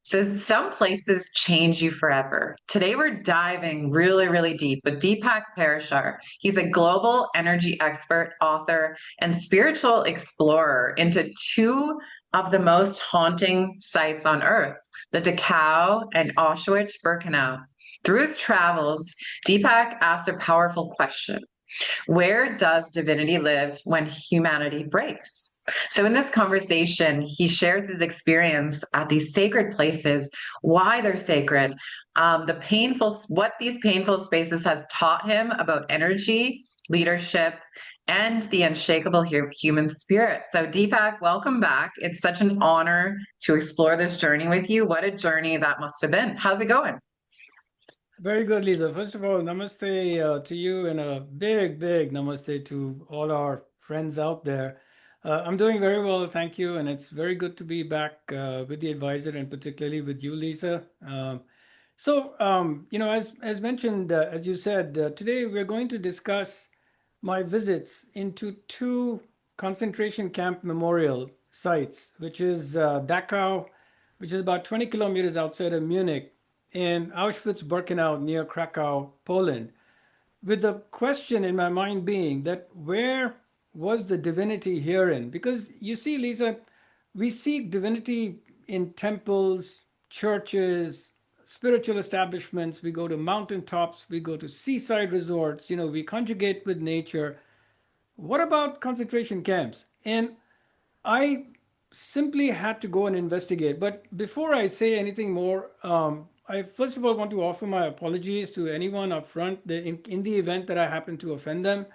So some places change you forever. Today we're diving really, really deep with Deepak Parashar. He's a global energy expert, author, and spiritual explorer into two of the most haunting sites on Earth, the Dachau and Auschwitz-Birkenau. Through his travels, Deepak asked a powerful question. Where does divinity live when humanity breaks? So, in this conversation, he shares his experience at these sacred places, why they're sacred, what these painful spaces has taught him about energy, leadership, and the unshakable human spirit. So, Deepak, welcome back. It's such an honor to explore this journey with you. What a journey that must have been. How's it going? Very good, Lisa. First of all, namaste to you and a big, big namaste to all our friends out there. I'm doing very well, thank you. And it's very good to be back with the advisor and particularly with you, Lisa. As mentioned, as you said, today we're going to discuss my visits into two concentration camp memorial sites, which is Dachau, which is about 20 kilometers outside of Munich, and Auschwitz-Birkenau near Krakow, Poland, with the question in my mind being that where was the divinity herein? Because you see, Lisa, we seek divinity in temples, churches, spiritual establishments. We go to mountaintops, we go to seaside resorts, we conjugate with nature. What about concentration camps? And I simply had to go and investigate. But before I say anything more, I first of all want to offer my apologies to anyone up front in the event that I happen to offend them,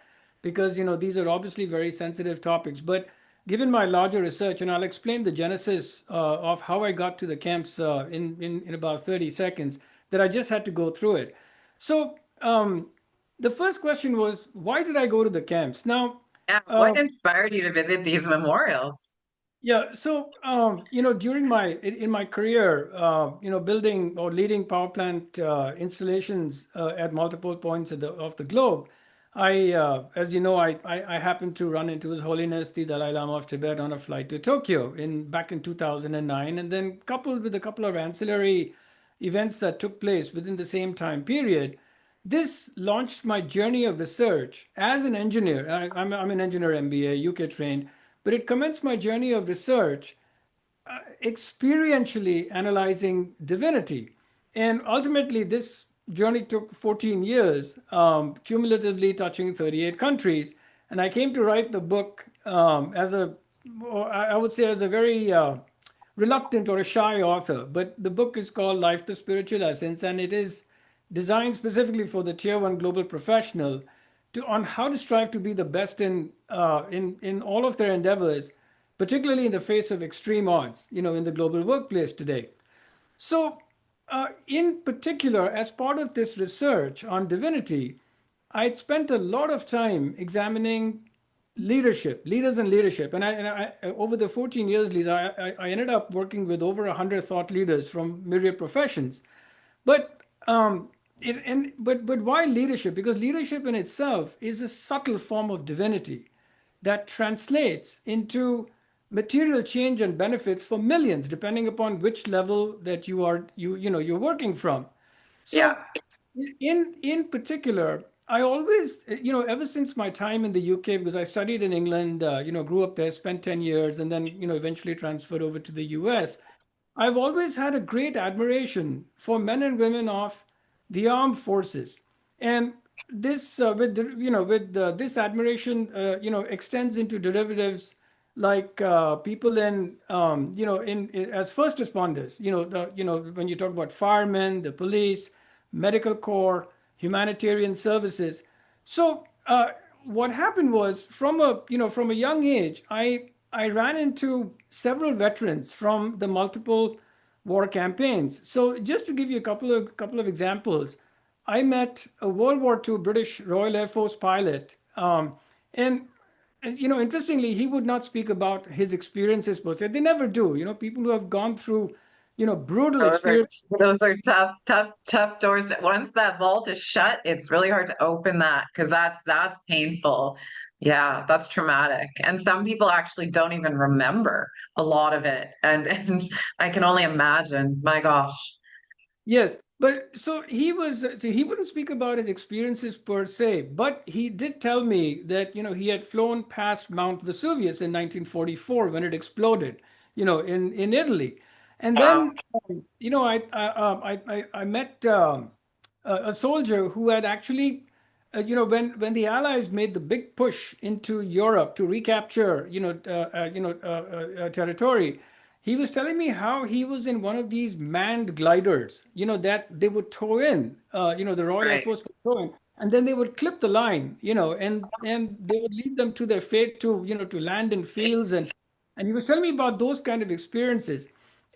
because these are obviously very sensitive topics. But given my larger research, and I'll explain the genesis of how I got to the camps in about 30 seconds, that I just had to go through it. So the first question was, why did I go to the camps? Now, Yeah, uh, what inspired you to visit these memorials? yeah, so during in my career, building or leading power plant installations at multiple points of the globe, as you know, I happened to run into His Holiness the Dalai Lama of Tibet on a flight to Tokyo back in 2009, and then coupled with a couple of ancillary events that took place within the same time period, this launched my journey of research as an engineer. I'm an engineer MBA, UK trained, but it commenced my journey of research experientially analyzing divinity. And ultimately, this journey took 14 years, cumulatively touching 38 countries. And I came to write the book I would say, as a very reluctant or a shy author. But the book is called Life, the Spiritual Essence, and it is designed specifically for the tier one global professional on how to strive to be the best in all of their endeavors, particularly in the face of extreme odds, in the global workplace today. So, in particular, as part of this research on divinity, I'd spent a lot of time examining leaders and leadership. And over the 14 years, Lisa, I ended up working with over 100 thought leaders from myriad professions. But but why leadership? Because leadership in itself is a subtle form of divinity that translates into material change and benefits for millions, depending upon which level that you're working from. Yeah. So, in particular, I always, ever since my time in the UK, because I studied in England, grew up there, spent 10 years, and then eventually transferred over to the US. I've always had a great admiration for men and women of the armed forces, and this with this admiration extends into derivatives like people in as first responders. When you talk about firemen, the police, medical corps, humanitarian services. So what happened was, from a young age, I ran into several veterans from the multiple war campaigns. So just to give you a couple of examples, I met a World War II British Royal Air Force pilot, and interestingly, he would not speak about his experiences per se. They never do. People who have gone through brutal Those are experience. those are tough, tough, tough doors. Once that vault is shut, it's really hard to open that because that's painful. Yeah, that's traumatic. And some people actually don't even remember a lot of it. And I can only imagine. My gosh. Yes, but so he wouldn't speak about his experiences per se, but he did tell me that, he had flown past Mount Vesuvius in 1944 when it exploded, in Italy. And Wow. then, I met a soldier who had actually, when the Allies made the big push into Europe to recapture, territory, he was telling me how he was in one of these manned gliders, that they would tow in, the Royal Air Right. Force would tow in, and then they would clip the line, and they would lead them to their fate to, to land in fields, and he was telling me about those kind of experiences.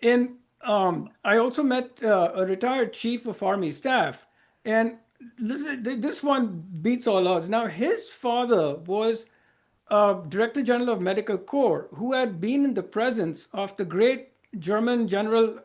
And I also met a retired chief of army staff, and this one beats all odds. Now, his father was Director General of Medical Corps, who had been in the presence of the great German General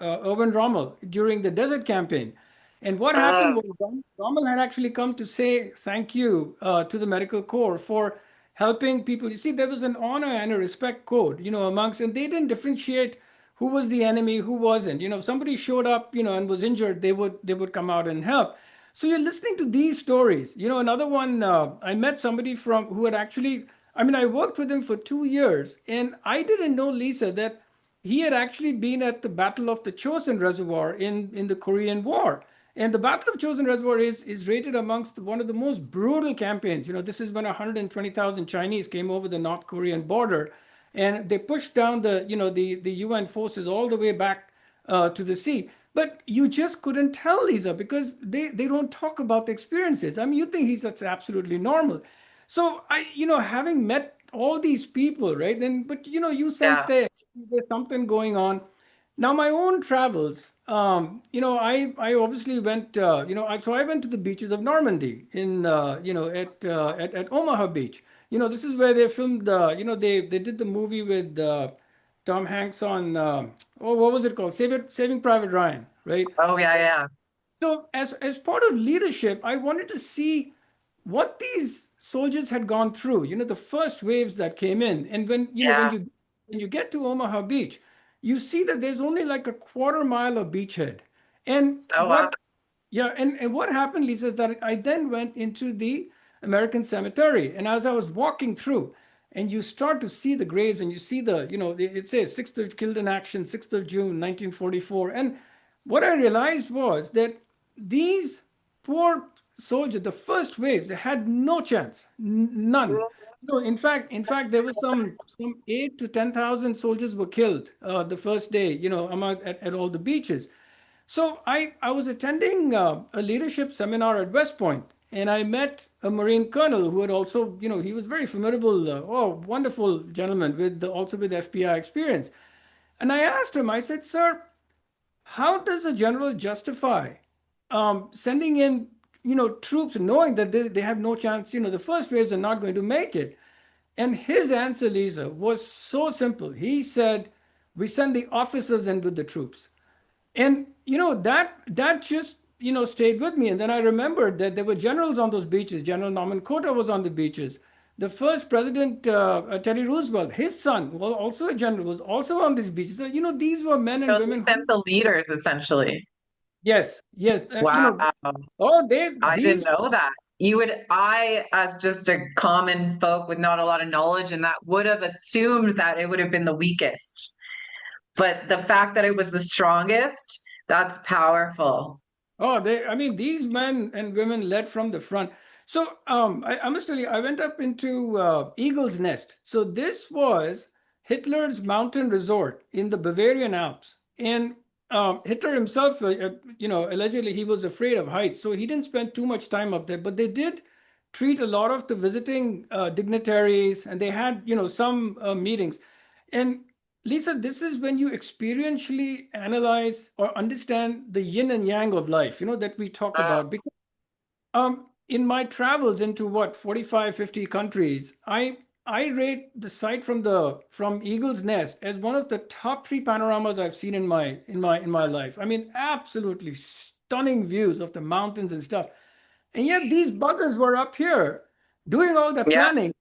Erwin Rommel during the Desert Campaign. And what happened Uh, was Rommel had actually come to say thank you to the Medical Corps for helping people. You see, there was an honor and a respect code, amongst, and they didn't differentiate who was the enemy, who wasn't. If somebody showed up, and was injured, they would come out and help. So you're listening to these stories. Another one, I met somebody from who had actually, I mean, I worked with him for 2 years, and I didn't know, Lisa, that he had actually been at the Battle of the Chosin Reservoir in the Korean War. And the Battle of Chosin Reservoir is rated amongst one of the most brutal campaigns. This is when 120,000 Chinese came over the North Korean border, and they pushed down the UN forces all the way back to the sea. But you just couldn't tell, Lisa, because they don't talk about the experiences. I mean, you think that's absolutely normal. So having met all these people, right? And but you sense yeah. there's something going on. Now, my own travels, I obviously went, so I went to the beaches of Normandy in, at Omaha Beach. This is where they filmed, they did the movie with Tom Hanks on, what was it called? Saving Private Ryan, right? Oh yeah, yeah. So as part of leadership, I wanted to see what these soldiers had gone through. The first waves that came in, and when you know Yeah. when you get to Omaha Beach, you see that there's only like a quarter mile of beachhead. And Oh wow. what happened, Lisa, is that I then went into the American Cemetery, and as I was walking through, and you start to see the graves, and you see it says 6th of killed in action, 6th of June, 1944, and what I realized was that these poor soldiers, the first waves, they had no chance, none. No, in fact, there was some 8 to 10,000 soldiers were killed the first day, among at all the beaches. So I was attending a leadership seminar at West Point, and I met a Marine colonel who had also, he was very formidable, wonderful gentleman also with FBI experience. And I asked him, I said, sir, how does a general justify sending in, troops knowing that they have no chance, the first waves are not going to make it? And his answer, Lisa, was so simple. He said, we send the officers in with the troops. And that just stayed with me. And then I remembered that there were generals on those beaches. General Norman Cota was on the beaches. The first president, Teddy Roosevelt, his son, well, also a general, was also on these beaches. So, these were men and So they women sent who, the leaders essentially. yes, yes, Wow. oh, they I didn't these. know that. I, as just a common folk with not a lot of knowledge, and that would have assumed that it would have been the weakest. But the fact that it was the strongest, that's powerful. Oh, I mean, these men and women led from the front. So, I must tell you, I went up into Eagle's Nest. So, this was Hitler's mountain resort in the Bavarian Alps. And Hitler himself, allegedly he was afraid of heights. So, he didn't spend too much time up there. But they did treat a lot of the visiting dignitaries, and they had, some meetings. And Lisa, this is when you experientially analyze or understand the yin and yang of life, that we talk Uh, about. Because in my travels into 45, 50 countries, I I rate the sight from Eagle's Nest as one of the top three panoramas I've seen in my life. I mean, absolutely stunning views of the mountains and stuff. And yet these buggers were up here doing all the Yeah. planning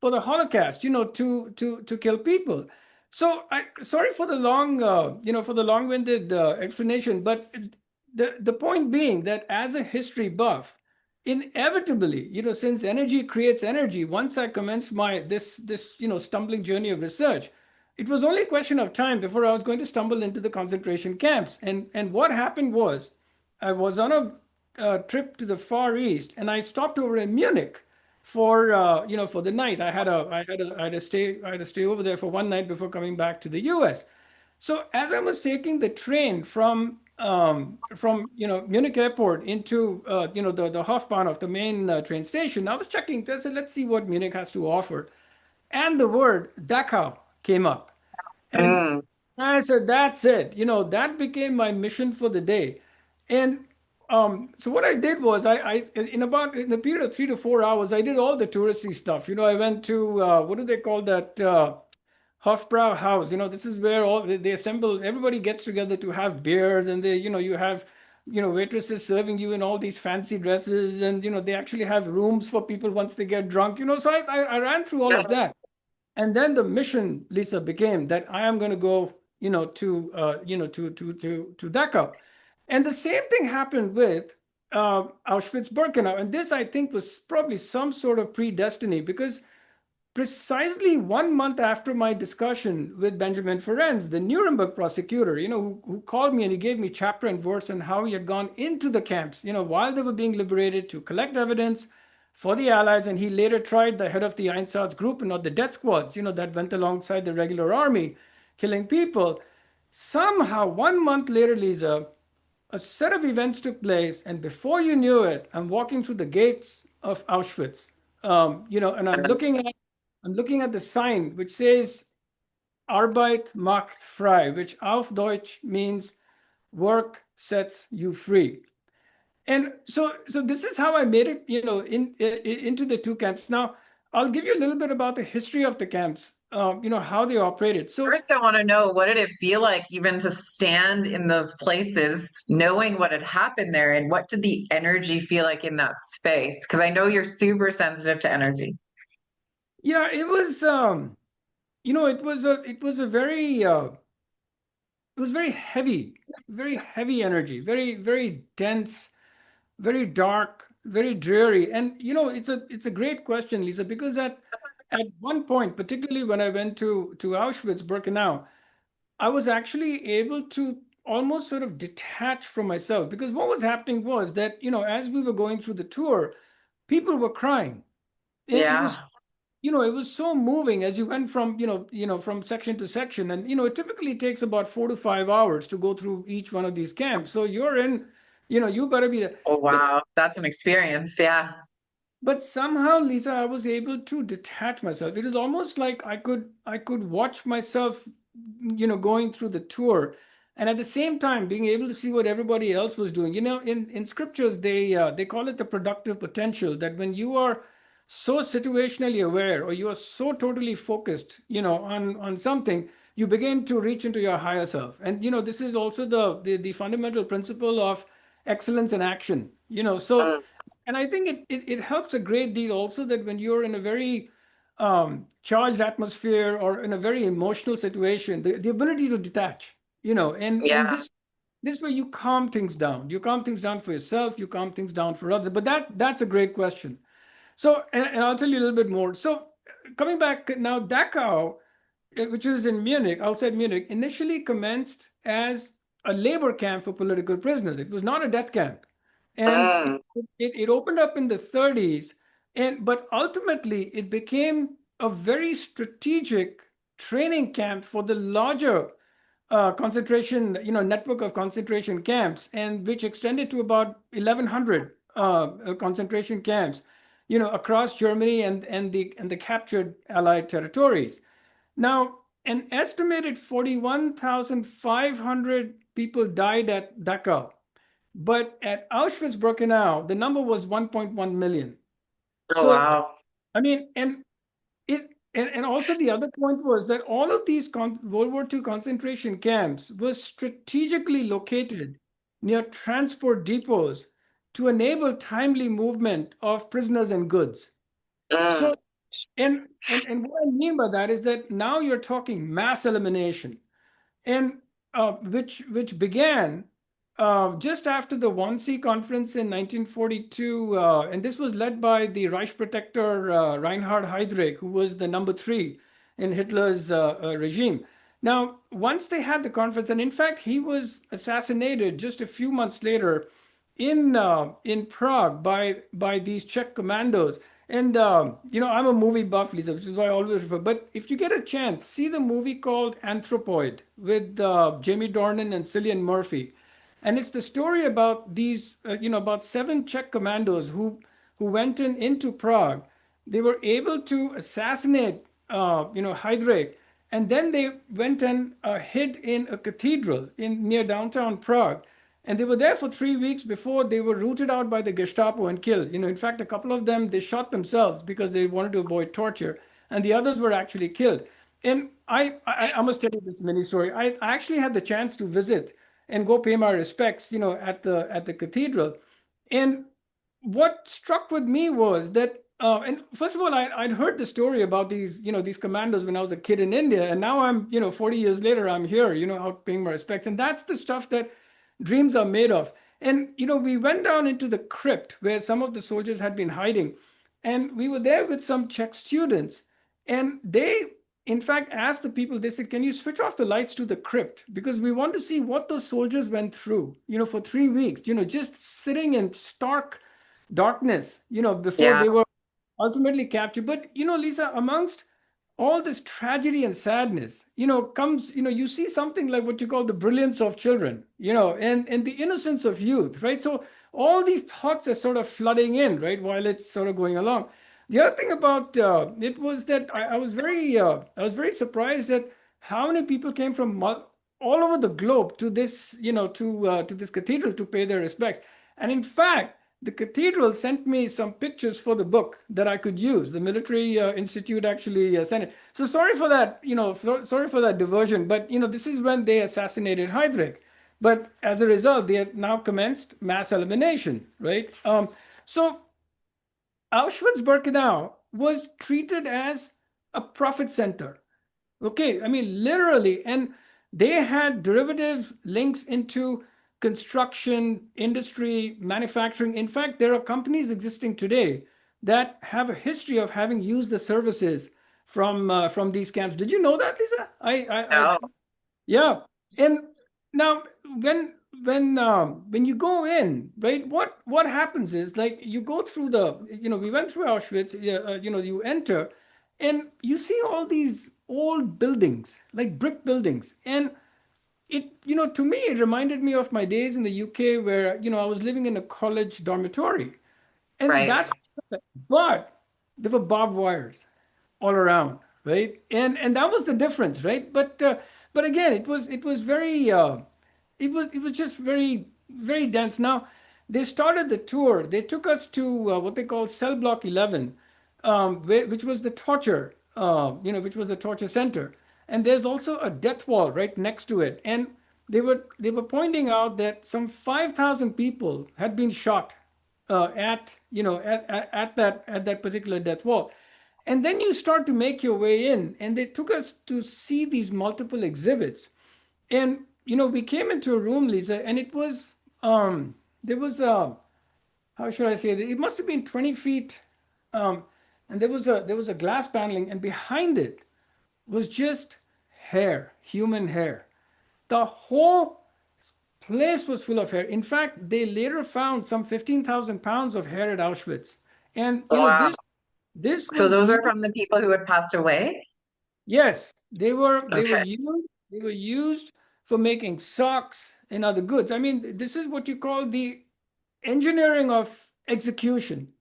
for the Holocaust, to kill people. So I sorry for the for the long-winded explanation, but the point being that as a history buff, inevitably, since energy creates energy, once I commenced my this stumbling journey of research, it was only a question of time before I was going to stumble into the concentration camps. And what happened was, I was on a trip to the Far East, and I stopped over in Munich for the night. I had to stay over there for one night before coming back to the U.S. So as I was taking the train from Munich airport into the Hauptbahnhof, the main train station, I was checking. I said, let's see what Munich has to offer, and the word Dachau came up, and Mm. I said, that's it. That became my mission for the day. And so what I did was in a period of 3 to 4 hours, I did all the touristy stuff. I went to what do they call that? Hofbrau House. This is where all they assemble, everybody gets together to have beers, and you have, waitresses serving you in all these fancy dresses, and they actually have rooms for people once they get drunk. So I ran through all of that. And then the mission, Lisa, became that I am going to go, to Dachau. And the same thing happened with Auschwitz-Birkenau. And this, I think, was probably some sort of predestiny, because precisely 1 month after my discussion with Benjamin Ferencz, the Nuremberg prosecutor, who called me, and he gave me chapter and verse on how he had gone into the camps, while they were being liberated, to collect evidence for the Allies. And he later tried the head of the Einsatzgruppen, or the death squads, that went alongside the regular army, killing people. Somehow, 1 month later, Lisa, a set of events took place, and before you knew it, I'm walking through the gates of Auschwitz, and I'm looking at the sign which says Arbeit macht frei, which auf Deutsch means work sets you free. And so this is how I made it, into the two camps. Now, I'll give you a little bit about the history of the camps, how they operated. So First, I want to know, what did it feel like even to stand in those places, knowing what had happened there, and what did the energy feel like in that space? Because I know you're super sensitive to energy. yeah, it was very very heavy energy, very, very dense, very dark, very dreary. And it's a great question, Lisa, because at one point, particularly when I went to Auschwitz, Birkenau, I was actually able to almost sort of detach from myself, because what was happening was that, as we were going through the tour, people were crying. It was, Yeah. it was so moving as you went from, from section to section. And, it typically takes about 4 to 5 hours to go through each one of these camps. So you're in, you better be there. Oh, But wow. That's an experience. Yeah. but somehow, Lisa, I was able to detach myself. It is almost like I could watch myself, going through the tour, and at the same time being able to see what everybody else was doing. In scriptures, they call it the productive potential. That when you are so situationally aware, or you are so totally focused, on something, you begin to reach into your higher self. And this is also the fundamental principle of excellence in action. So, Mm. and I think it helps a great deal also, that when you're in a very charged atmosphere, or in a very emotional situation, the ability to detach, and Yeah. this way you calm things down. You calm things down for yourself, you calm things down for others. But that's a great question. So, and I'll tell you a little bit more. So, coming back now, Dachau, which is in Munich, outside Munich, initially commenced as a labor camp for political prisoners. It was not a death camp. And Mm. it opened up in the 30s, but ultimately it became a very strategic training camp for the larger concentration, network of concentration camps, and which extended to about 1,100 concentration camps, across Germany and the captured Allied territories. Now, an estimated 41,500 people died at Dachau, but at Auschwitz-Birkenau, the number was 1.1 million. Oh, So, wow. I mean, and it And also the other point was that all of these World War II concentration camps were strategically located near transport depots to enable timely movement of prisoners and goods. Mm. So, and what I mean by that is that now you're talking mass elimination, and which began just after the Wannsee Conference in 1942, and this was led by the Reich Protector Reinhard Heydrich, who was the number three in Hitler's regime. Now, once they had the conference, and in fact, he was assassinated just a few months later in Prague by these Czech commandos. And I'm a movie buff, Lisa, which is why I always refer. But if you get a chance, see the movie called Anthropoid with Jamie Dornan and Cillian Murphy, and it's the story about these, about seven Czech commandos who went into Prague. They were able to assassinate, Heydrich, and then they went and hid in a cathedral in near downtown Prague. And they were there for 3 weeks before they were rooted out by the Gestapo and killed. In fact, a couple of them, they shot themselves because they wanted to avoid torture, and the others were actually killed. And I must tell you this mini story. I actually had the chance to visit and go pay my respects, at the cathedral. And what struck with me was that, and first of all, I'd heard the story about these commandos when I was a kid in India, and now I'm, 40 years later, I'm here, out paying my respects, and that's the stuff that dreams are made of. And we went down into the crypt where some of the soldiers had been hiding, and we were there with some Czech students, and they, in fact, asked the people. They said, "Can you switch off the lights to the crypt because we want to see what those soldiers went through, for 3 weeks, just sitting in stark darkness, before Yeah. they were ultimately captured." But, Lisa, amongst all this tragedy and sadness, comes, you see something like what you call the brilliance of children, and the innocence of youth, right? So all these thoughts are sort of flooding in, right, while it's sort of going along. The other thing about it was that I was very surprised at how many people came from all over the globe to this, to this cathedral to pay their respects. And in fact, the cathedral sent me some pictures for the book that I could use. The Military Institute actually sent it. So sorry for that, sorry for that diversion. But this is when they assassinated Heydrich. But as a result, they have now commenced mass elimination, right? So Auschwitz-Birkenau was treated as a profit center. Okay, I mean, literally. And they had derivative links into construction, industry, manufacturing. In fact, there are companies existing today that have a history of having used the services from these camps. Did you know that, Lisa? No. Yeah. And now when you go in, right, what happens is, like, you go through we went through Auschwitz, you enter and you see all these old buildings, like brick buildings. And to me, it reminded me of my days in the UK where, I was living in a college dormitory. And Right. that's, but there were barbed wires all around, right? And that was the difference, right? But again, it was very it was just very very dense. Now they started the tour. They took us to what they call Cell Block 11, which was the torture, which was the torture center. And there's also a death wall right next to it. And they were pointing out that some 5,000 people had been shot at that particular death wall. And then you start to make your way in, and they took us to see these multiple exhibits. And we came into a room, Lisa, and it was there was a, how should I say it? It must have been 20 feet, um, and there was a glass paneling, and behind it was just hair, human hair. The whole place was full of hair. In fact, they later found some 15,000 pounds of hair at Auschwitz. And Wow. this So was those are used. from the people who had passed away? Yes, they were Okay. used for making socks and other goods. I mean, this is what you call the engineering of execution.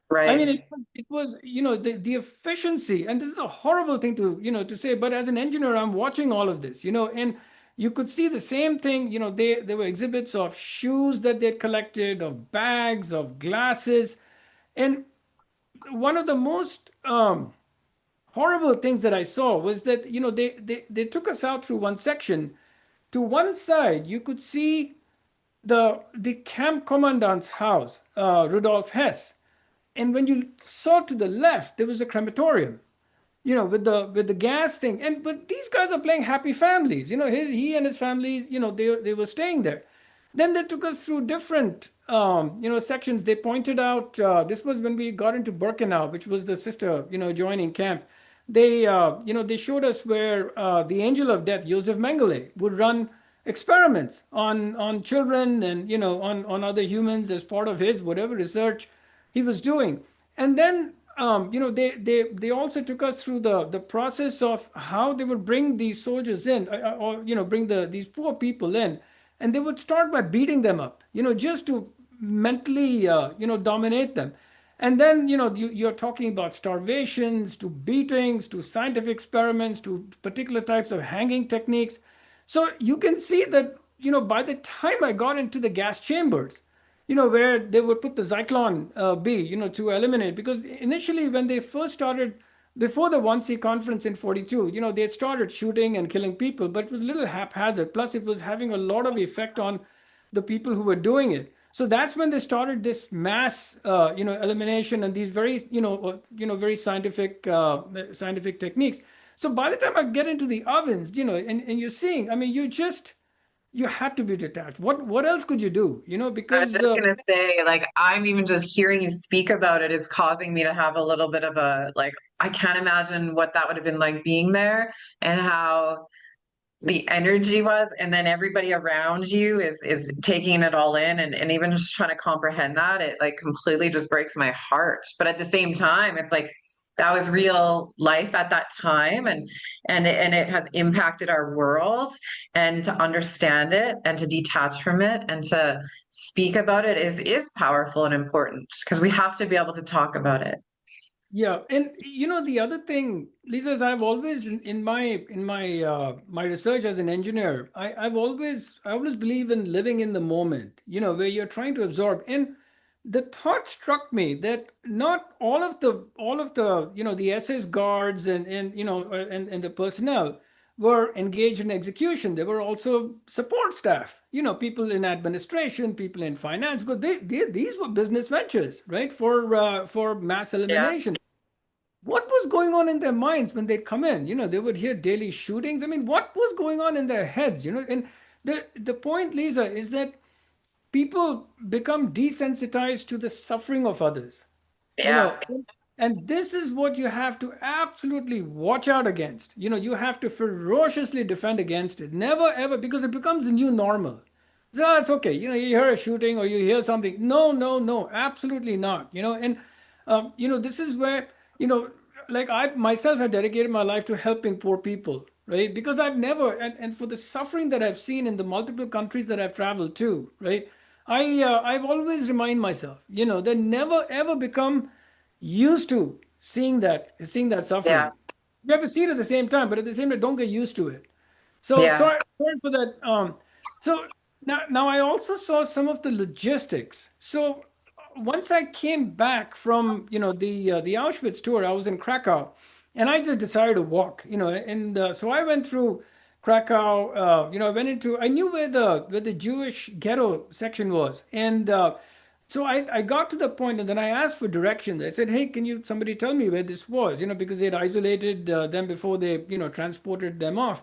I mean, Right. it was the efficiency, and this is a horrible thing to say, but as an engineer, I'm watching all of this, and you could see the same thing. There were exhibits of shoes that they'd collected, of bags, of glasses, and one of the most horrible things that I saw was that, they took us out through one section. To one side, you could see the camp commandant's house, Rudolf Hess. And when you saw to the left, there was a crematorium, with the gas thing. And but these guys are playing happy families. He and his family, they were staying there. Then they took us through different, sections. They pointed out, this was when we got into Birkenau, which was the sister, joining camp. They showed us where the angel of death, Joseph Mengele, would run experiments on children and on other humans as part of his whatever research he was doing. And then they also took us through the process of how they would bring these soldiers in, or bring these poor people in, and they would start by beating them up, just to mentally dominate them. And then you're talking about starvations to beatings to scientific experiments to particular types of hanging techniques. So you can see that by the time I got into the gas chambers, where they would put the Zyklon B, to eliminate. Because initially, when they first started, before the 1C conference in 42, they had started shooting and killing people, but it was a little haphazard. Plus, it was having a lot of effect on the people who were doing it. So that's when they started this mass, elimination and these very, very scientific techniques. So by the time I get into the ovens, and you're seeing, I mean, you had to be detached. What else could you do? I was Because just gonna say, like, I'm even just hearing you speak about it is causing me to have a little bit of a like, I can't imagine what that would have been like being there and how the energy was, and then everybody around you is taking it all in, and even just trying to comprehend that, it like completely just breaks my heart. But at the same time, it's like that was real life at that time, and it has impacted our world. And to understand it and to detach from it and to speak about it is powerful and important because we have to be able to talk about it. yeah, and the other thing, Lisa, is I've always in my research as an engineer, I always believe in living in the moment, where you're trying to absorb. And the thought struck me that not all of the the SS guards and the personnel were engaged in execution. There were also support staff, people in administration, people in finance, but these were business ventures, right? For mass Yeah. elimination. What was going on in their minds when they come in? They would hear daily shootings. I mean, what was going on in their heads? And the point, Lisa, is that people become desensitized to the suffering of others. you Yeah. know and this is what you have to absolutely watch out against. You have to ferociously defend against it. Never ever, because it becomes a new normal. So it's okay, you hear a shooting or you hear something. No, no, no, absolutely not. And this is where, like, I myself have dedicated my life to helping poor people, right? Because I've never, and for the suffering that I've seen in the multiple countries that I've traveled to, right? I've always remind myself, that never ever become used to seeing that Yeah. suffering. You have to see it at the same time, but at the same time, don't get used to it. So Yeah. sorry for that. So now I also saw some of the logistics. So once I came back from the Auschwitz tour, I was in Krakow, and I just decided to walk. And so I went through Krakow. I went into, I knew where the Jewish ghetto section was, and so I got to the point, and then I asked for directions. I said, "Hey, can you somebody tell me where this was?" Because they'd isolated them before they transported them off.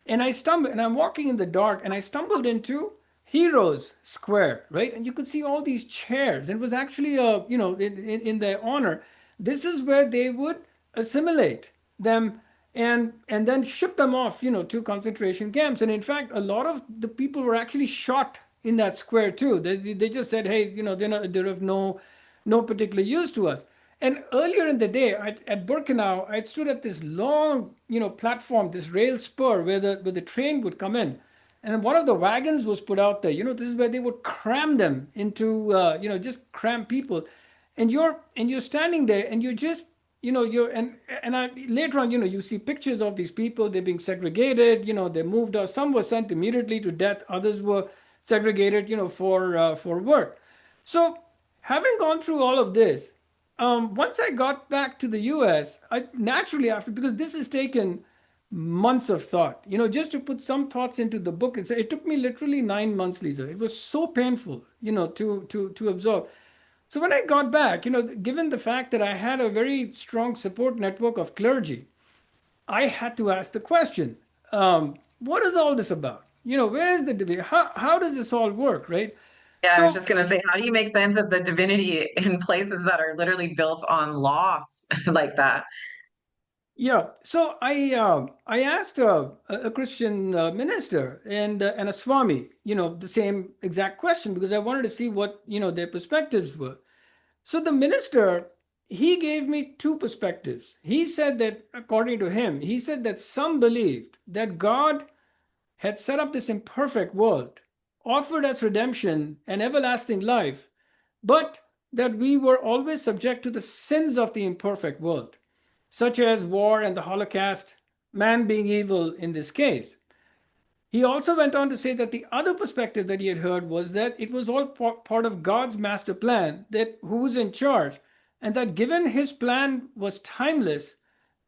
And I stumbled, and I'm walking in the dark, and I stumbled into Heroes Square, right? And you could see all these chairs, and it was actually in their honor. This is where they would assimilate them and then ship them off, to concentration camps. And in fact, a lot of the people were actually shot in that square too. They just said, hey, they're of no particular use to us. And earlier in the day, at Birkenau, I stood at this long, platform, this rail spur where the train would come in, and one of the wagons was put out there. This is where they would cram them into, just cram people, and you're standing there, and you're just, you're and I later on, you see pictures of these people. They're being segregated. They moved out. Some were sent immediately to death. Others were segregated, for work. So having gone through all of this, Once I got back to the US, I naturally after because this has taken months of thought. Just to put some thoughts into the book, it took me literally 9 months, Lisa. It was so painful, to absorb. So when I got back, given the fact that I had a very strong support network of clergy, I had to ask the question, what is all this about? Where is the debate? How does this all work, right? Yeah, I was So just going to say, how do you make sense of the divinity in places that are literally built on laws like that? yeah, so I asked a Christian minister and a Swami, the same exact question because I wanted to see what their perspectives were. So the minister, he gave me two perspectives. He said that according to him, he said that some believed that God had set up this imperfect world, offered us redemption and everlasting life, but that we were always subject to the sins of the imperfect world, such as war and the Holocaust, man being evil in this case. He also went on to say that the other perspective that he had heard was that it was all part of God's master plan, that who was in charge, and that given his plan was timeless,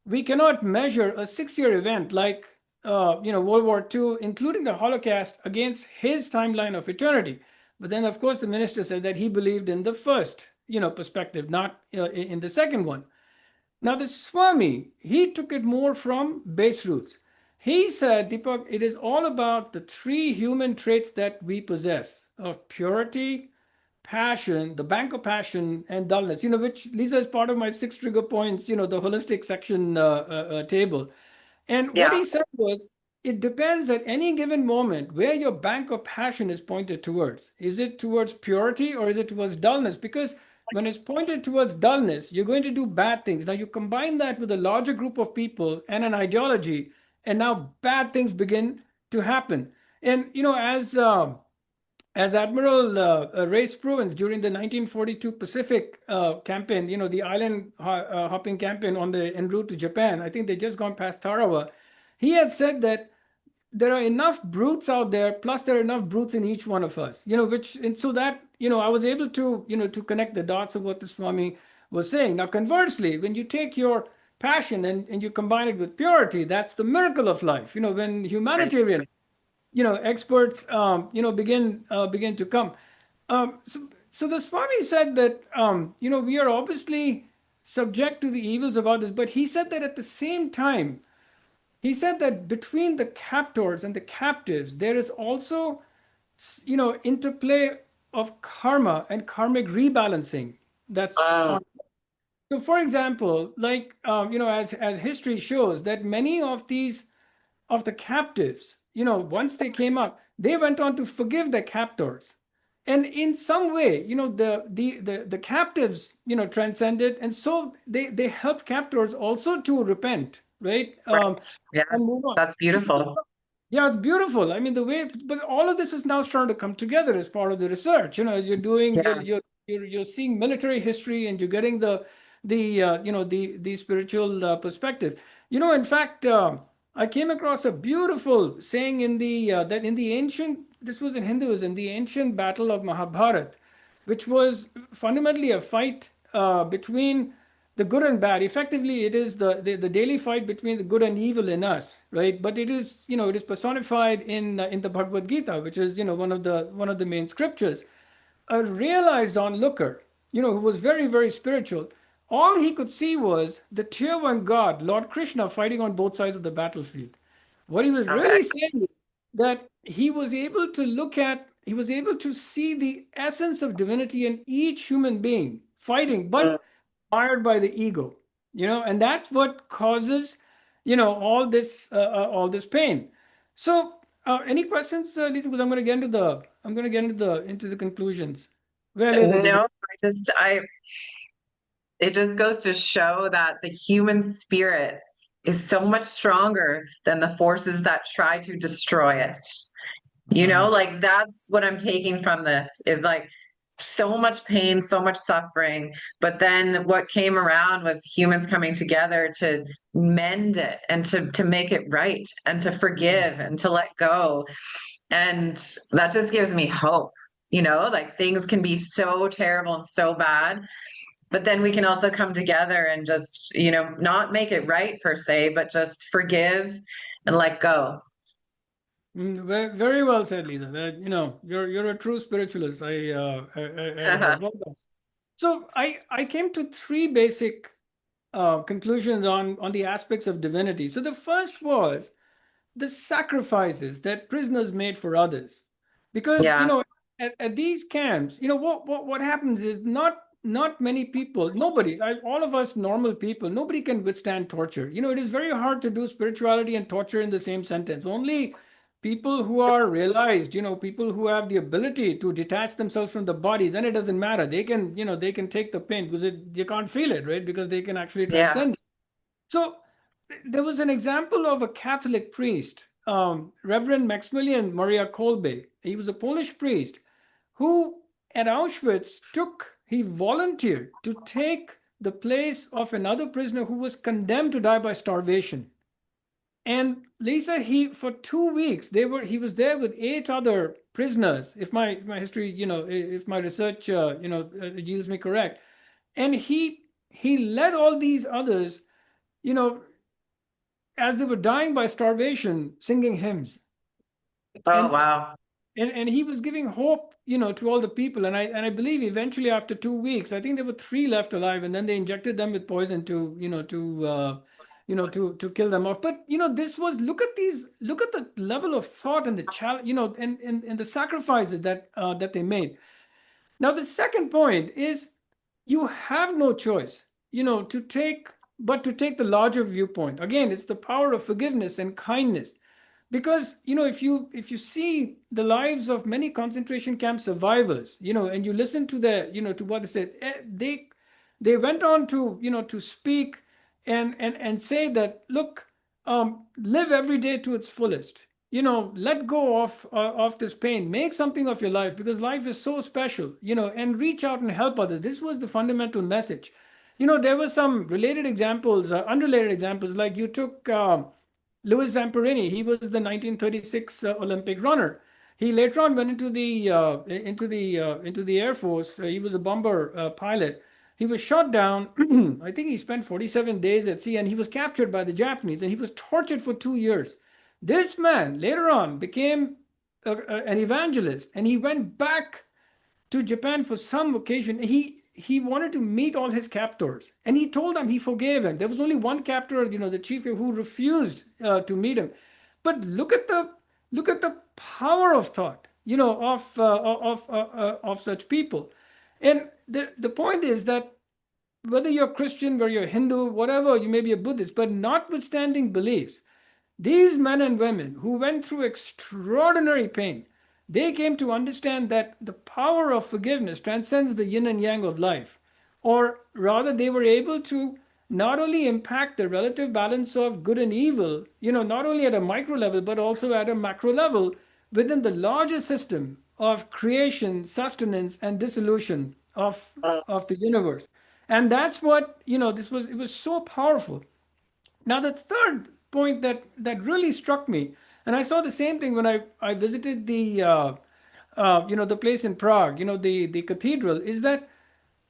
we cannot measure a 6-year event like World War II, including the Holocaust, against his timeline of eternity. But then, of course, the minister said that he believed in the first perspective, not in the second one. Now, the Swami, he took it more from base roots. He said, Deepak, it is all about the three human traits that we possess of purity, passion, the bank of passion, and dullness, which Lisa is part of my six trigger points, the holistic section table. And what Yeah, he said was, it depends at any given moment where your bank of passion is pointed towards. Is it towards purity or is it towards dullness? Because when it's pointed towards dullness, you're going to do bad things. Now, you combine that with a larger group of people and an ideology, and now bad things begin to happen. And, as Admiral Ray Spruance during the 1942 Pacific campaign, the island hopping campaign on the en route to Japan, I think they just gone past Tarawa. He had said that there are enough brutes out there, plus there are enough brutes in each one of us, which, and so that, I was able to, to connect the dots of what the Swami was saying. Now, conversely, when you take your passion and you combine it with purity, that's the miracle of life. When right. humanitarian experts begin to come. So the Swami said that we are obviously subject to the evils of others, but he said that at the same time, he said that between the captors and the captives, there is also interplay of karma and karmic rebalancing that's Wow. on. So, for example, like as history shows, that many of the captives, once they came up, they went on to forgive their captors. And in some way, the captives, transcended. And so they helped captors also to repent, right? Right. Yeah, And move on. that's beautiful. Yeah, it's beautiful. I mean, the way, but all of this is now starting to come together as part of the research. As you're doing, Yeah. you're seeing military history, and you're getting the spiritual perspective. In fact, I came across a beautiful saying in the that in the ancient, this was in Hinduism, the ancient battle of Mahabharat, which was fundamentally a fight between the good and bad. Effectively, it is the daily fight between the good and evil in us, right? But it is it is personified in the Bhagavad Gita, which is one of the main scriptures. A realized onlooker, who was very, very spiritual, all he could see was the tier one God, Lord Krishna, fighting on both sides of the battlefield. What he was Okay. really saying is that he was able to see the essence of divinity in each human being fighting, Mm. but fired by the ego, and that's what causes, all this pain. So, any questions, Lisa? Because I'm going to get into the conclusions. Where lay the No, division? it just goes to show that the human spirit is so much stronger than the forces that try to destroy it. Wow. Like that's what I'm taking from this is like so much pain, so much suffering. But then what came around was humans coming together to mend it and to make it right and to forgive and to let go. And that just gives me hope, like things can be so terrible and so bad. But then we can also come together and just, not make it right per se, but just forgive and let go. Very well said, Lisa. That, you're a true spiritualist. I love that. So I came to three basic conclusions on the aspects of divinity. So the first was the sacrifices that prisoners made for others, because Yeah, at these camps, what happens is not many people, nobody, all of us normal people, nobody can withstand torture. It is very hard to do spirituality and torture in the same sentence. Only people who are realized, people who have the ability to detach themselves from the body, then it doesn't matter. They can take the pain because you can't feel it, right? Because they can actually yeah. transcend it. So there was an example of a Catholic priest, Reverend Maximilian Maria Kolbe. He was a Polish priest who at Auschwitz he volunteered to take the place of another prisoner who was condemned to die by starvation. And Lisa, he for 2 weeks he was there with eight other prisoners. If my history, if my research, yields me correct, and he led all these others, you know, as they were dying by starvation, singing hymns. Oh, And wow. and he was giving hope, to all the people. And I believe eventually after 2 weeks, I think there were three left alive, and then they injected them with poison to kill them off. But this was look at the level of thought and the challenge, and the sacrifices that they made. Now the second point is you have no choice, to take the larger viewpoint. Again, it's the power of forgiveness and kindness. Because if you see the lives of many concentration camp survivors, and you listen to their, to what they said, they went on to speak and say that, look, live every day to its fullest. Let go of this pain, make something of your life, because life is so special, and reach out and help others. This was the fundamental message. There were some related examples, unrelated examples, like you took Louis Zamperini. He was the 1936 Olympic runner. He later on went into the Air Force. He was a bomber pilot. He was shot down. I think he spent 47 days at sea, and he was captured by the Japanese, and he was tortured for 2 years. This man later on became an evangelist, and he went back to Japan for some occasion. He wanted to meet all his captors, and he told them he forgave him. There was only one captor, the chief, who refused to meet him. But look at the power of thought, of such people. And the point is that whether you're Christian, whether you're Hindu, whatever, you may be a Buddhist, but notwithstanding beliefs, these men and women who went through extraordinary pain, they came to understand that the power of forgiveness transcends the yin and yang of life. Or rather, they were able to not only impact the relative balance of good and evil, not only at a micro level, but also at a macro level within the larger system of creation, sustenance, and dissolution of the universe. And that's what, it was so powerful. Now, the third point that really struck me, and I saw the same thing when I visited the place in Prague, the cathedral, is that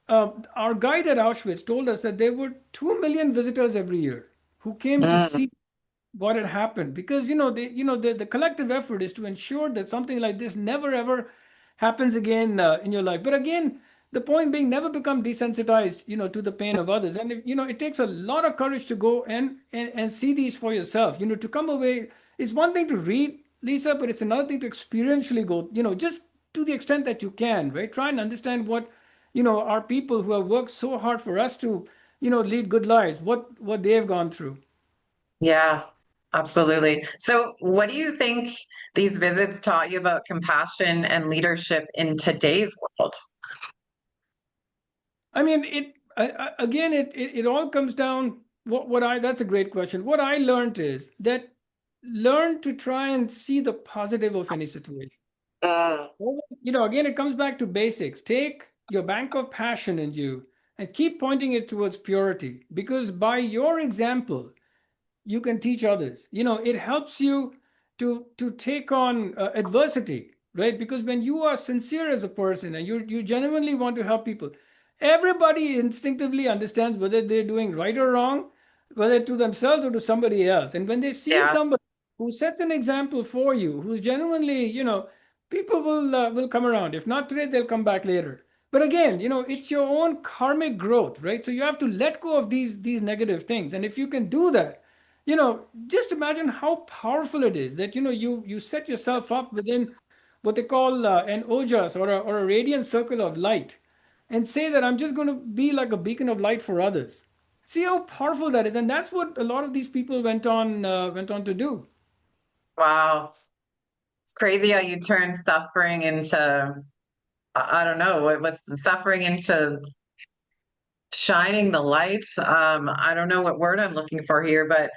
our guide at Auschwitz told us that there were 2 million visitors every year who came to Mm, see what had happened, because the collective effort is to ensure that something like this never ever happens again in your life. But again, the point being, never become desensitized to the pain of others. And it takes a lot of courage to go and see these for yourself. To come away, it's one thing to read, Lisa, but it's another thing to experientially go, just to the extent that you can, right? Try and understand what our people who have worked so hard for us to lead good lives, what they have gone through. yeah, absolutely. So, what do you think these visits taught you about compassion and leadership in today's world? I mean, again, it all comes down. What I That's a great question. What I learned is that learn to try and see the positive of any situation. Mm, Again, it comes back to basics. Take your bank of passion in you and keep pointing it towards purity, because by your example, you can teach others. It helps you to take on adversity, right? Because when you are sincere as a person and you genuinely want to help people, Everybody instinctively understands whether they're doing right or wrong, whether to themselves or to somebody else. And when they see Yeah. somebody who sets an example for you, who's genuinely, people will come around. If not today, they'll come back later. But again, it's your own karmic growth, right? So you have to let go of these negative things. And if you can do that, just imagine how powerful it is that you set yourself up within what they call an ojas, or a radiant circle of light, and say that I'm just going to be like a beacon of light for others. See how powerful that is, and that's what a lot of these people went on to do. Wow. It's crazy how you turn suffering into, I don't know, what's the suffering into shining the light. I don't know what word I'm looking for here, but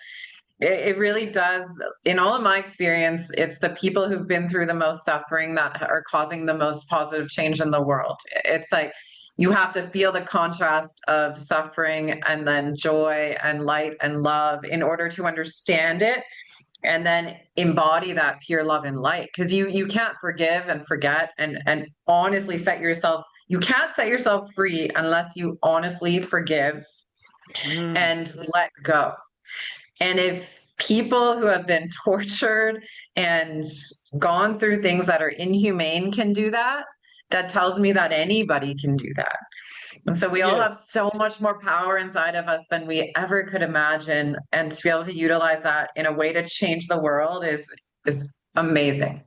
it really does. In all of my experience, it's the people who've been through the most suffering that are causing the most positive change in the world. It's like you have to feel the contrast of suffering and then joy and light and love in order to understand it and then embody that pure love and light, because you can't forgive and forget and honestly set yourself, you can't set yourself free unless you honestly forgive Mm. and let go. And if people who have been tortured and gone through things that are inhumane can do that, that tells me that anybody can do that. And so we all Yeah. have so much more power inside of us than we ever could imagine. And to be able to utilize that in a way to change the world is amazing.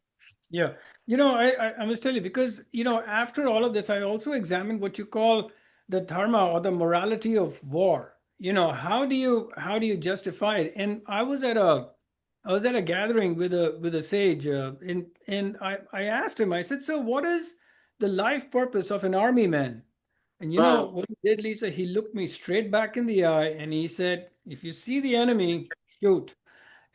Yeah. I must tell you, because, after all of this, I also examined what you call the dharma, or the morality of war. How do you justify it? And I was at a gathering with a sage, and I asked him, I said, so what is the life purpose of an army man? And you know Mm, what he did, Lisa? He looked me straight back in the eye and he said, if you see the enemy, shoot.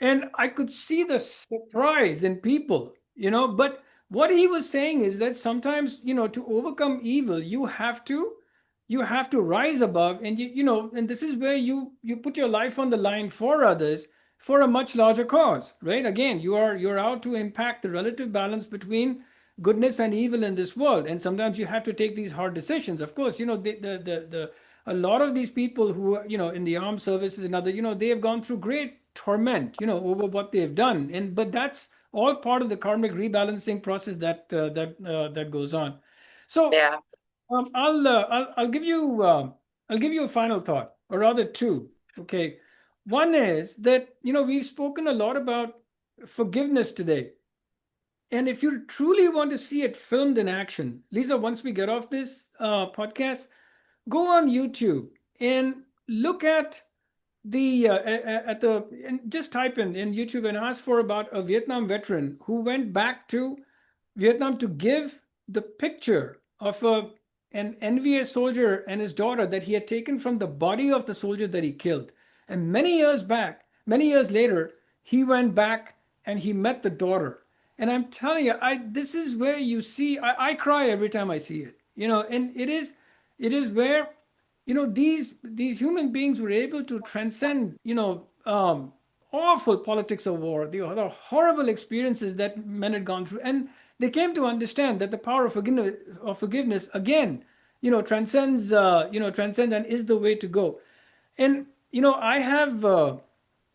And I could see the surprise in people, but what he was saying is that sometimes, to overcome evil, you have to rise above, and and this is where you put your life on the line for others, for a much larger cause, right? Again, you're out to impact the relative balance between goodness and evil in this world, and sometimes you have to take these hard decisions. Of course, the a lot of these people who in the armed services and other, they have gone through great torment, over what they've done, but that's all part of the karmic rebalancing process that goes on. So yeah. I'll give you a final thought, or rather two. Okay, one is that we've spoken a lot about forgiveness today, and if you truly want to see it filmed in action, Lisa, once we get off this podcast, go on YouTube and look at the and just type in YouTube and ask for about a Vietnam veteran who went back to Vietnam to give the picture of an envious soldier and his daughter that he had taken from the body of the soldier that he killed. And many years later, he went back and he met the daughter. And I'm telling you, this is where you see, I cry every time I see it. And it is where these human beings were able to transcend awful politics of war, the horrible experiences that men had gone through, and they came to understand that the power of forgiveness again, transcends and is the way to go. And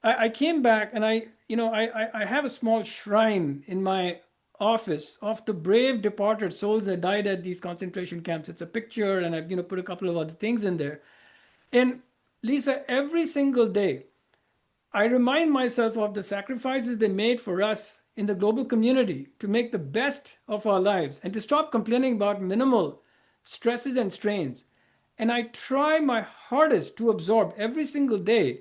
I came back, and I have a small shrine in my office of the brave departed souls that died at these concentration camps. It's a picture, and I've put a couple of other things in there. And Lisa, every single day, I remind myself of the sacrifices they made for us in the global community to make the best of our lives and to stop complaining about minimal stresses and strains. And I try my hardest to absorb every single day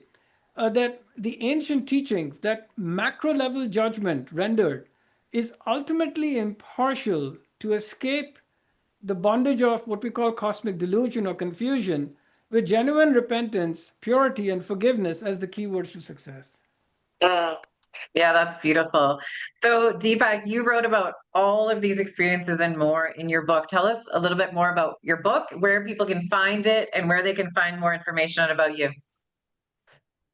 that the ancient teachings, that macro level judgment rendered, is ultimately impartial to escape the bondage of what we call cosmic delusion or confusion, with genuine repentance, purity, and forgiveness as the keywords to success. Mm. Yeah, that's beautiful. So, Deepak, you wrote about all of these experiences and more in your book. Tell us a little bit more about your book, where people can find it, and where they can find more information out about you.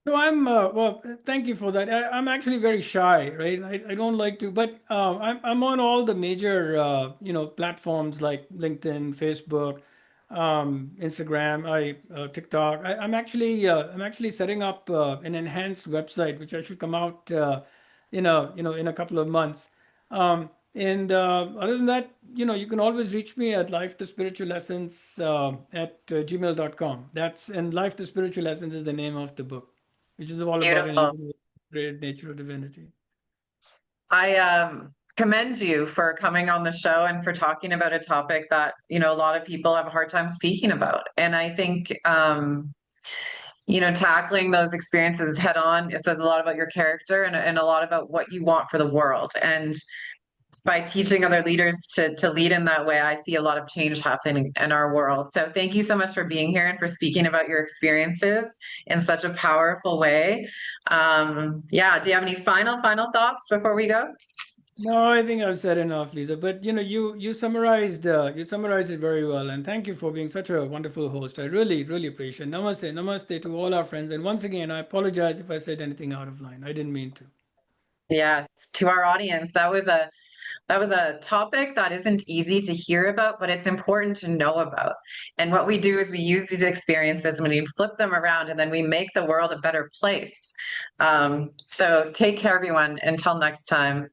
So well, thank you for that. I'm actually very shy, right? I don't like to, but I'm on all the major, platforms like LinkedIn, Facebook. Instagram, TikTok. I'm actually setting up an enhanced website, which I should come out in a couple of months. And other than that, you can always reach me at life to spiritual lessons at gmail.com. And Life to Spiritual Lessons is the name of the book, which is all about an Beautiful. integrated nature of divinity. I commend you for coming on the show and for talking about a topic that, a lot of people have a hard time speaking about. And I think, tackling those experiences head on, it says a lot about your character and a lot about what you want for the world. And by teaching other leaders to lead in that way, I see a lot of change happening in our world. So thank you so much for being here and for speaking about your experiences in such a powerful way. Yeah, do you have any final thoughts before we go? No, I think I've said enough, Lisa. But you summarized it very well, and thank you for being such a wonderful host. I really, really appreciate it. Namaste, namaste to all our friends. And once again, I apologize if I said anything out of line. I didn't mean to. Yes, to our audience, that was a topic that isn't easy to hear about, but it's important to know about. And what we do is we use these experiences and we flip them around and then we make the world a better place. So take care, everyone. Until next time.